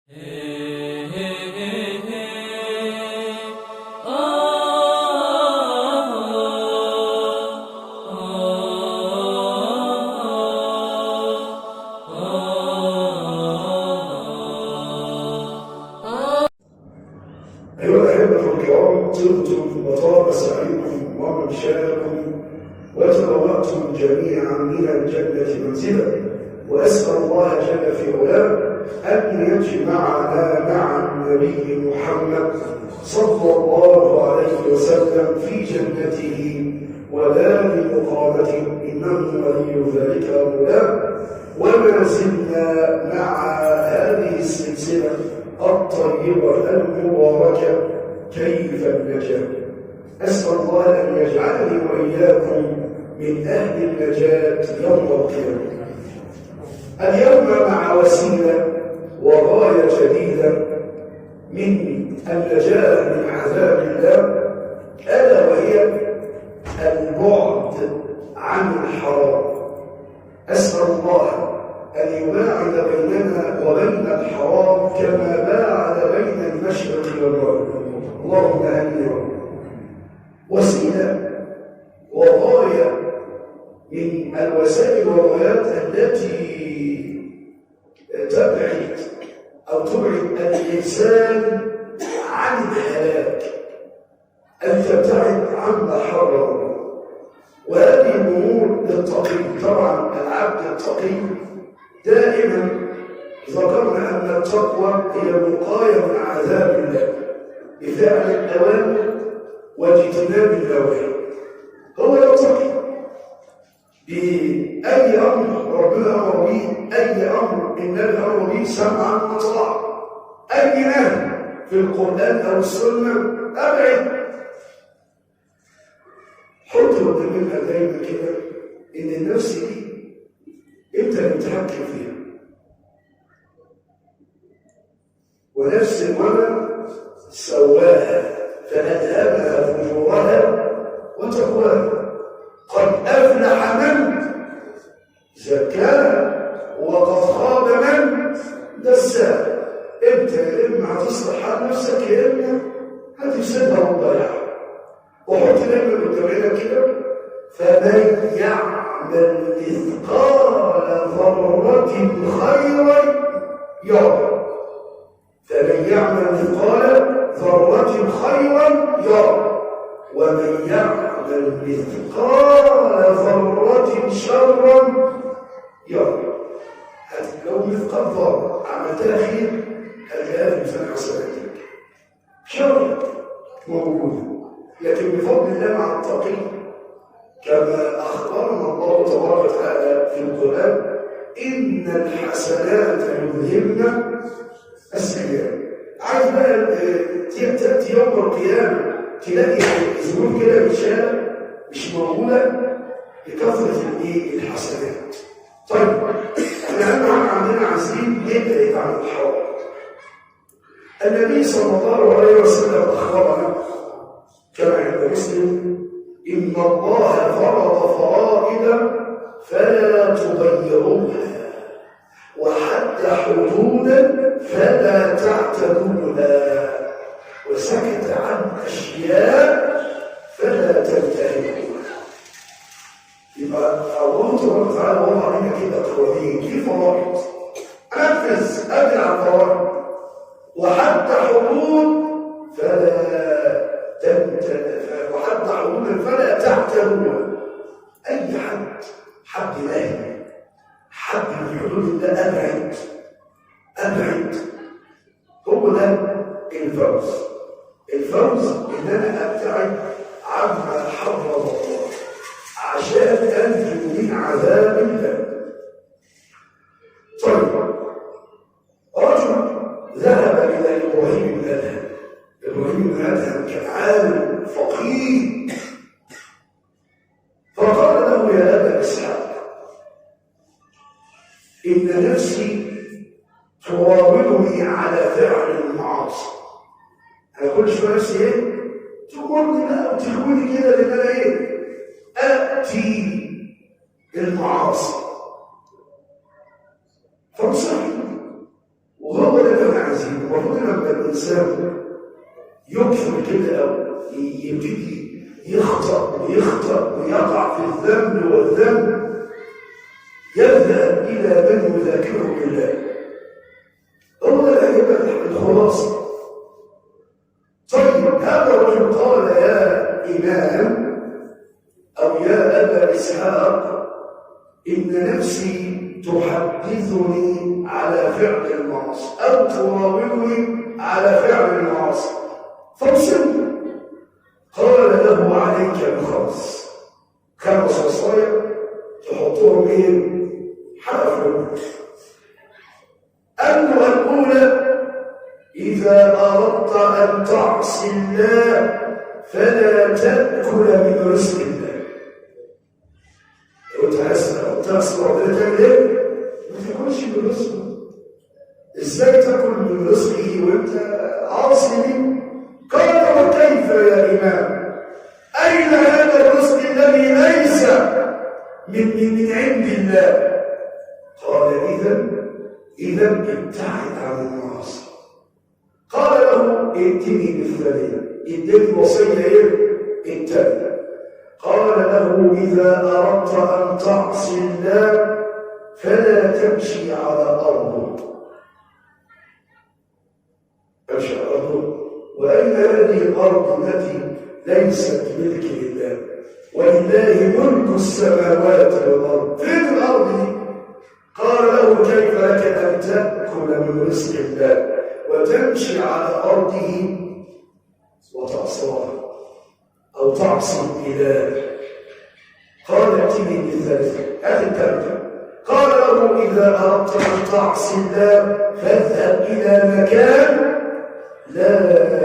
أيها الأحبة الكرام، طبتم وطاب سعيكم وممشاكم وتبوأتم جميعا من الجنة منزلا، وأسأل الله جل في علاه أن يجمعنا مع النبي محمد صلى الله عليه وسلم في جنته ودار مقامته، إنه ولي ذلك مولاه. وما زلنا مع هذه السلسلة الطيبة المباركة كيف النجاة. أسأل الله أن يجعلني وإياكم من أهل النجاة يوم القيامة. اليوم مع وسيلة وغاية جديدة من النجاة من عذاب الله، ألا وهي البعد عن الحرام. أسأل الله أن يباعد بيننا وبين الحرام كما باعد بين المشرق والمغرب، اللهم آمين. وسيلة وغاية من الوسائل والغايات التي تبعد الإنسان عن الهلاك، أن تبتعد عما حرم. وهذه الأمور للتقي. طبعا العبد التقي دائما ذكرنا أن التقوى هي الوقاية من عذاب الله بفعل الأوامر واجتناب النواهي. هو يتقي بأي أمر ربنا أمر به، أي أمر النبي أمر به سمعا وطاعة، أي نهي في القرآن أو السنة أبعد. حط قدامنا دايما كده إن النفس دي أنت اللي بتحكم فيها، ونفس وما سواها فألهمها فجورها وتقواها. قد أفلح من زكاها وقد خاب من دساها. أنت يا إما هتصلح حال نفسك يا إما هتفسدها وتضيعها. وحط دايما قدامنا كده فمن يعمل مثقال ذرة خيرا يرى. فمن يعمل مثقال ذرة خيرا يرى، ومن يعمل مثقال ذرة شرا يرى. لو مثقال ذرة عملتها خير هتلاقيها في ميزان حسناتك، شر موجود. لكن بفضل الله مع التقي كما أخبرنا الله تبارك وتعالى في القرآن إن الحسنات يذهبن السيئات. عايز بقى تأتي يوم القيامة تلاقي ذنوب كده متشالة مش موجودة بكثرة الحسنات. طيب احنا أهم حاجة عندنا عايزين نبعد عن الحرام. النبي صلى الله عليه وسلم أخبرنا كما عند مسلم إن الله فرض فرائض فلا تضيعوها، وحد حدودا فلا تعتدوها، وسكت عن أشياء فلا تنتهكوها. يبقى الله تبارك وتعالى وضع علينا كده قوانين في فرائض، أنفذ أدعى الفرائض، وحد حدود فلا وحد حدودا فلا تعتدوها. أي حد ناهي، حد من حدود الله أبعد. هو ده الفوز. الفوز إن أنا أبتعد عما حرم الله عشان أنجو من عذاب الله. طيب، رجل ذهب إلى إبراهيم بن أدهم. إبراهيم بن أدهم كان عالم فقيه، فقال له يا أبا إسحاق إن نفسي تراودني على فعل المعاصي. أنا كل شوية نفسي إيه؟ تقولني بقى وتخويني كده لأن أنا إيه؟ أأتي المعاصي. فانصحني، وهو ده اللي أنا عايزين المفروض لما الانسان يكفر كده او يبتدي يخطأ ويقع في الذنب والذنب يذهب الى من يذاكره بالله. هو يبقى الخلاصه. طيب هذا الرجل قال يا إمام أو يا أبا إسحاق إن نفسي تحدثني على فعل المعاصي أو تراودني على فعل المعاصي فاوصلني. قال له عليك بخمس 5 وصايا تحطهم حرف الأولى إذا أردت أن تعصي الله فلا تأكل من رزق الله. لو تعصي ربنا تعمل إيه؟ ما تاكلش من رزقه. إزاي تاكل من رزقه وأنت عاصي ليه؟ قال وكيف يا إمام؟ أين هذا الرزق الذي ليس من عند الله؟ قال إذا ابتعد عن المعاصي. قال له ائتني بالثانية. اديت وصية الثانية. قال له إذا أردت أن تعصي الله فلا تمشي على أرضه. امشي على أرضه. وأين هذه الأرض التي ليست ملك لله ولله ملك السماوات والأرض؟ فين الأرض دي؟ قال له كيف لك أن تأكل من رزق الله وتمشي على أرضه وتعصاه أو تعصي الإله؟ قال ائتني بالثالثة. هذه الثالثة. قال له إذا أردت أن تعصي الله فاذهب إلى مكان لا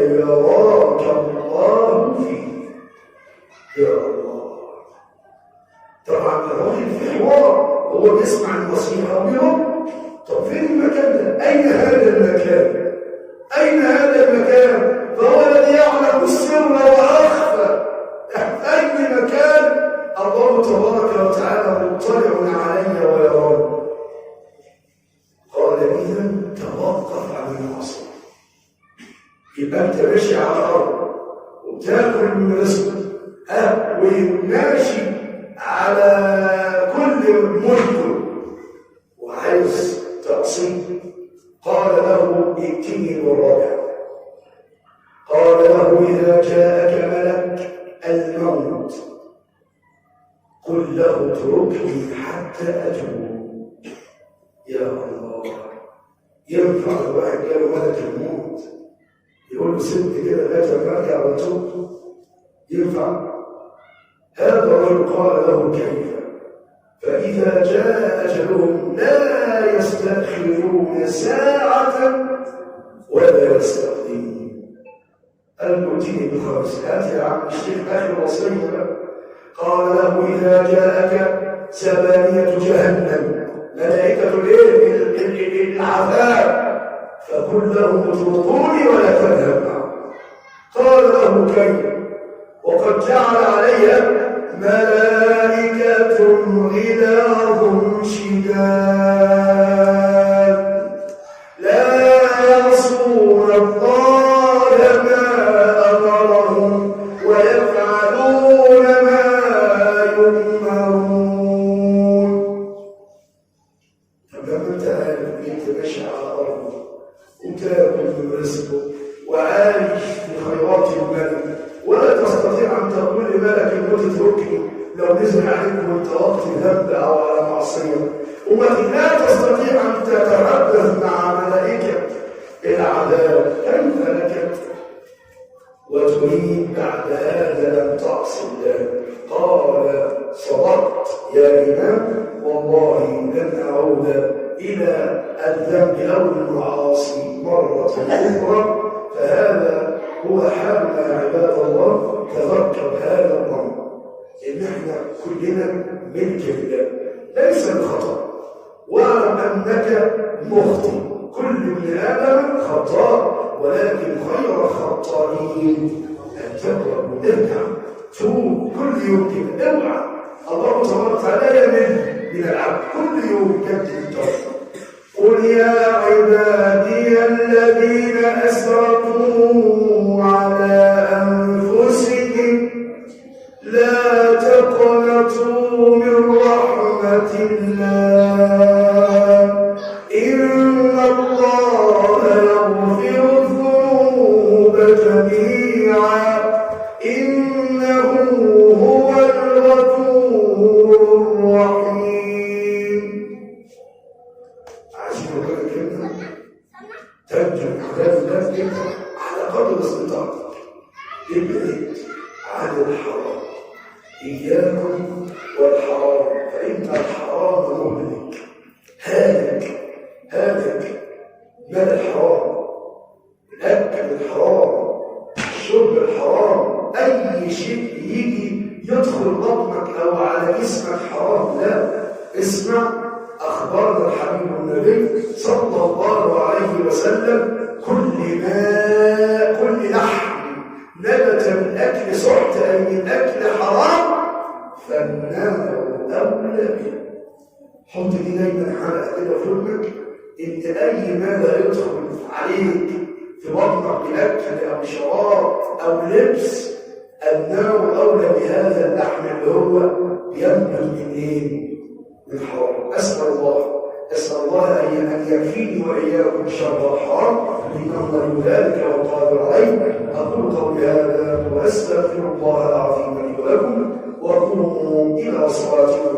يراك الله فيه. يا الله. طبعا الراجل في حوار هو بيسمع النصيحة ويقول طب فين المكان ده؟ أين هذا المكان؟ أين هذا المكان؟ فهو الذي يعلم السر وأخفى. أي مكان الله تبارك وتعالى مطلع علي ويراني. قال إذا توقف عن المعصية. يبقى أنت ماشي على الأرض وتاكل من رزقك وماشي على كل ملك وعايز تعصيه. قال له ائتني بالرابع. قال له إذا جاءك ملك الموت قل له اتركني حتى أتوب. يا الله. ينفع الواحد جاله ملك الموت يقول له سيبني كده لغايه ما ارجع واتوب؟ ينفع؟ هذا الرجل قال له كيف؟ فإذا جاء أجلهم لا يستأخرون ساعة ولا يستقدمون. قال له ائتني ب5. هات يا عم الشيخ آخر وصية. قال له إذا جاءك 8 جهنم ملائكة العذاب فقل لهم اتركوني ولا تذهب معهم. قال له كيف؟ وقد جعل عليها ملائكة غلاظ شداد لا يعصون الله ما أمرهم ويفعلون ما يؤمرون. طب لما انت عارف انت ماشي على الارض وتاكل من رزقه وعايش في خيرات الملك ولا تستطيع ان تقول لملك الموت اتركني لو نزل عليك وانت وقت ذنب او على معصيه، لا تستطيع ان تتحدث مع ملائكه العذاب، كيف لك وتريد بعد هذا ان تعصي الله؟ قال صدقت يا امام والله لن اعود الى الذنب او المعاصي مره اخرى. فهذا هو حالنا يا عباد الله. تذكر هذا الامر ان احنا كلنا ملك لله ليس الخطا، واعلم انك مخطئ، كل ابن ادم خطاء ولكن خير الخطائين التوبه. ارجع توب كل يوم كده، اوعى الله تبارك وتعالى يمل من العبد كل يوم جدد التوبه. قل يا عبادي الذين أسرفوا على أنفسهم لا تقنطوا من رحمة الله إن الله يغفر الذنوب جميعا إنه هو الغفور الرحيم. عايزين نقول كلمة ترجم حاجات على قدر استطاعتك. ابعد عن الحرام، إياكم والحرام فإن الحرام مهلك هالك. مال الحرام، الأكل الحرام، الشرب الحرام، أي شيء يجي يدخل بطنك أو على جسمك حرام. لا، اسمع أخبارنا الحبيب النبي صلى الله عليه وسلم كل لحم نبت من أكل سحت أي من أكل حرام فالنار أولى به. حط دي دايما حلقة كده في ودنك إن أي ما لا يدخل عليك في بطنك بأكل أو شراب أو لبس النار أولى بهذا اللحم اللي هو ينبت من إيه؟ من حرام. أسأل الله أن يكفيني وإياكم شر الحرام إنه ولي ذلك والقادر عليه. أقول قولي هذا وأستغفر الله العظيم لي ولكم وقوموا إلى صلاتكم.